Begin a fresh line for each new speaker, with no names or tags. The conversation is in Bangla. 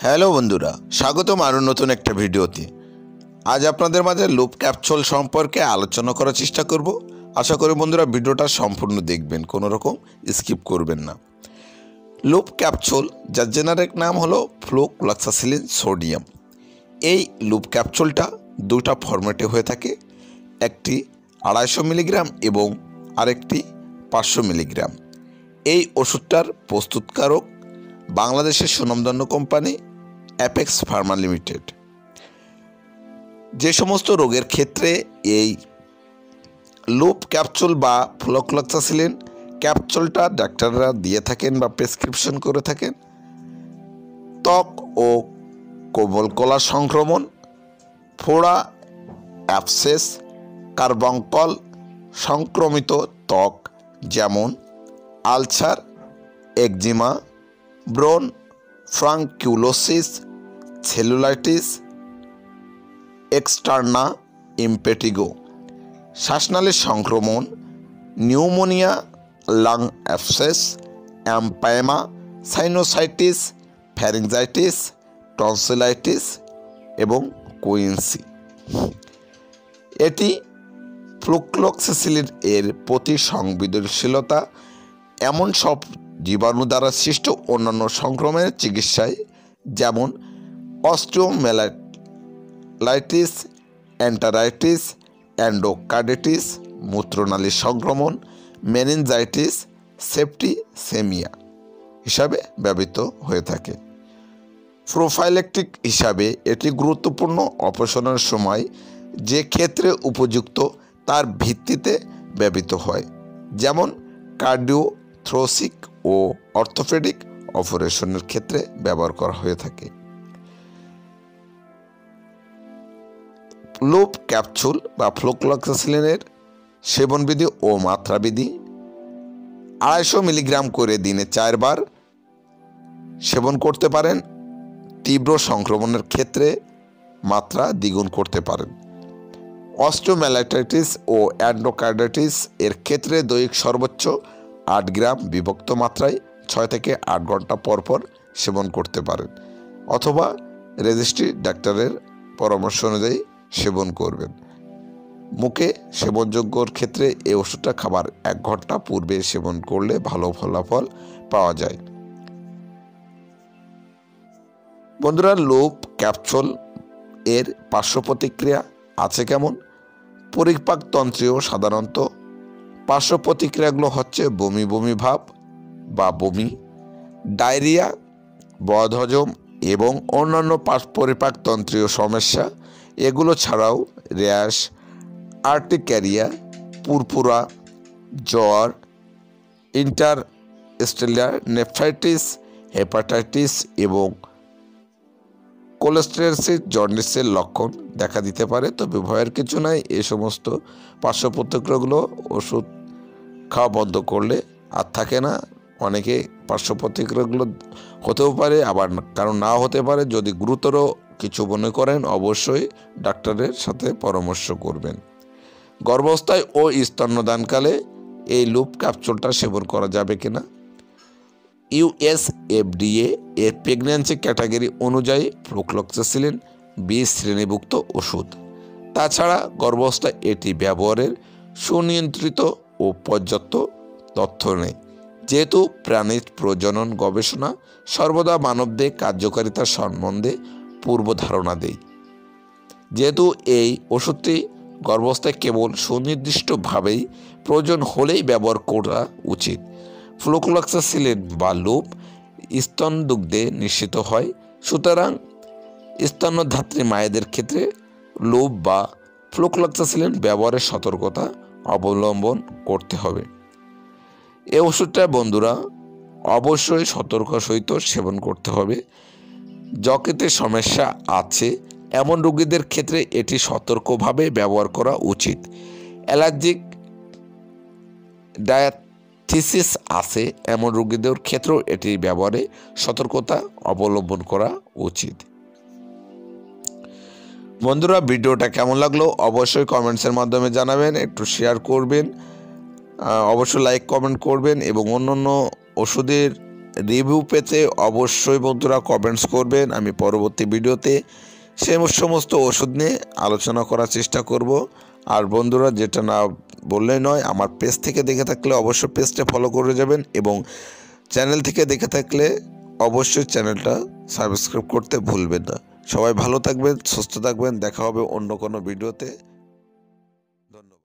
হ্যালো বন্ধুরা, স্বাগতম আরও নতুন একটা ভিডিওতে। আজ আপনাদের মাঝে লুপ ক্যাপসুল সম্পর্কে আলোচনা করার চেষ্টা করব। আশা করি বন্ধুরা ভিডিওটা সম্পূর্ণ দেখবেন, কোনো রকম স্কিপ করবেন না। লুপ ক্যাপসুল, যার জেনারিক নাম হলো ফ্লুক্লোক্সাসিলিন সোডিয়াম। এই লুপ ক্যাপসুলটা দুটা ফরম্যাটে হয়ে থাকে, একটি 250 মিলিগ্রাম এবং আরেকটি 500 মিলিগ্রাম। এই ওষুধটার প্রস্তুতকারক বাংলাদেশের সুনামধন্য কোম্পানি অ্যাপেক্স ফার্মা লিমিটেড। যে সমস্ত রোগের ক্ষেত্রে এই লুপ ক্যাপসুল বা ফ্লুক্লোক্সাসিলিন ক্যাপসুলটা ডাক্তাররা দিয়ে থাকেন বা প্রেসক্রিপশন করে থাকেন, ত্বক ও কোমলকলা সংক্রমণ, ফোড়া, অ্যাবসেস, কার্বঙ্কল, সংক্রমিত ত্বক যেমন আলসার, একজিমা, ব্রন ফ্রাঙ্কিউলোসিস, সেলুলাইটিস, এক্সটার্না ইম্পেটিগো, শ্বাসনালীর সংক্রমণ, pneumonia, lung abscess, empyema, sinusitis, pharyngitis, tonsillitis এবং কুইন্সি। এটি ফ্লুক্লোক্সাসিলিন এর প্রতি সংবেদনশীলতা এমন সব জীবাণু দ্বারা সৃষ্ট অন্যান্য সংক্রমণের চিকিৎসায়, যেমন অস্টিওমেলাইটিস, এন্টারাইটিস, এন্ডোকার্ডিটিস, মূত্রনালীর সংক্রমণ, মেনিনজাইটিস, সেপ্টিসেমিয়া হিসাবে ব্যবহৃত হয়ে থাকে। প্রোফাইল্যাক্টিক হিসাবে এটি গুরুত্বপূর্ণ অপারেশনের সময় যে ক্ষেত্রে উপযুক্ত তার ভিত্তিতে ব্যবহৃত হয়, যেমন কার্ডিওথোরাসিক ও অর্থোপেডিক অপারেশনের ক্ষেত্রে ব্যবহার করা হয়ে থাকে। লুপ ক্যাপসুল বা ফ্লুক্লোক্সাসিলিনের সেবনবিধি ও মাত্রাবিধি: 250 মিলিগ্রাম করে দিনে 4 বার সেবন করতে পারেন। তীব্র সংক্রমণের ক্ষেত্রে মাত্রা দ্বিগুণ করতে পারেন। অস্টিওমেলাইটিস ও এন্ডোকার্ডিটিস এর ক্ষেত্রে দৈনিক সর্বোচ্চ 8 গ্রাম বিভক্ত মাত্রায় 6 থেকে 8 ঘন্টা পরপর সেবন করতে পারেন, অথবা রেজিস্ট্রি ডাক্তারের পরামর্শ অনুযায়ী সেবন করবেন। মুখে সেবনযোগ্যর ক্ষেত্রে এই ওষুধটা খাবার 1 ঘন্টা পূর্বে সেবন করলে ভালো ফলাফল পাওয়া যায়। বন্ধুরা, লুপ ক্যাপসুল এর পার্শ্ব প্রতিক্রিয়া আছে কেমন? পরিপাকতন্ত্রীয় সাধারণত পার্শ্ব প্রতিক্রিয়াগুলো হচ্ছে বমি বমি ভাব বা বমি, ডায়রিয়া, বদহজম এবং অন্যান্য পরিপাকতন্ত্রীয় সমস্যা। এগুলো ছাড়াও র্যাশ, আর্টিক্যারিয়া, পুরপুরা, জ্বর, ইন্টারস্টেলার নেফ্রাইটিস, হেপাটাইটিস এবং কোলেস্টেরসিস জন্ডিসের লক্ষণ দেখা দিতে পারে। তবে ভয়ের কিছু নাই, এই সমস্ত পার্শ্ব প্রতিক্রিয়াগুলো ওষুধ খাওয়া বন্ধ করলে আর থাকে না। অনেকে পার্শ্ব প্রতিক্রিয়াগুলো হতেও পারে, আবার কারণ নাও হতে পারে। যদি গুরুতর কিছু মনে করেন অবশ্যই ডাক্তারের সাথে পরামর্শ করবেন। গর্ভাবস্থায় ও স্তন্যদানকালে এই লুপ ক্যাপসুলটা সেবন করা যাবে কিনা? ইউএসএফডিএ এর প্রেগন্যান্সি ক্যাটাগরি অনুযায়ী ফ্লুক্লোক্সাসিলিন বি শ্রেণীভুক্ত ওষুধ। তাছাড়া গর্ভাবস্থায় এটি ব্যবহারের সুনিয়ন্ত্রিত ও পর্যাপ্ত তথ্য নেই, যেহেতু প্রাণীর প্রজনন গবেষণা সর্বদা মানবদের কার্যকারিতা সম্বন্ধে পূর্ব ধারণা দেয়। যেহেতু এই ওষুধটি গর্ভাবস্থায় কেবল সুনির্দিষ্টভাবেই প্রয়োজন হলেই ব্যবহার করা উচিত। ফ্লুক্লোক্সাসিলিন বা লুপ স্তনদুগ্ধে নিশ্চিত হয়, সুতরাং স্তন্যধাত্রী মায়েদের ক্ষেত্রে লুপ বা ফ্লুক্লোক্সাসিলিন ব্যবহারের সতর্কতা অবলম্বন করতে হবে। এই ওষুধটা বন্ধুরা অবশ্যই সতর্ক সহিত সেবন করতে হবে। যকৃতের সমস্যা আছে এমন রোগীদের ক্ষেত্রে এটি সতর্কভাবে ব্যবহার করা উচিত। অ্যালার্জিক ডায়াথিসিস আছে এমন রোগীদের ক্ষেত্রেও এটি ব্যবহারে সতর্কতা অবলম্বন করা উচিত। বন্ধুরা, ভিডিওটা কেমন লাগলো অবশ্যই কমেন্টসের মাধ্যমে জানাবেন, একটু শেয়ার করবেন, অবশ্যই লাইক কমেন্ট করবেন এবং অন্যান্য ওষুধের রিভিউ পেতে অবশ্যই বন্ধুরা কমেন্টস করবেন। আমি পরবর্তী ভিডিওতে সে সমস্ত ওষুধ নিয়ে আলোচনা করার চেষ্টা করব। আর বন্ধুরা, যেটা না বললেই নয়, আমার পেজ থেকে দেখে থাকলে অবশ্যই পেজটা ফলো করে যাবেন এবং চ্যানেল থেকে দেখে থাকলে অবশ্যই চ্যানেলটা সাবস্ক্রাইব করতে ভুলবেন না। সবাই ভালো থাকবেন, সুস্থ থাকবেন। দেখা হবে অন্য কোনো ভিডিওতে।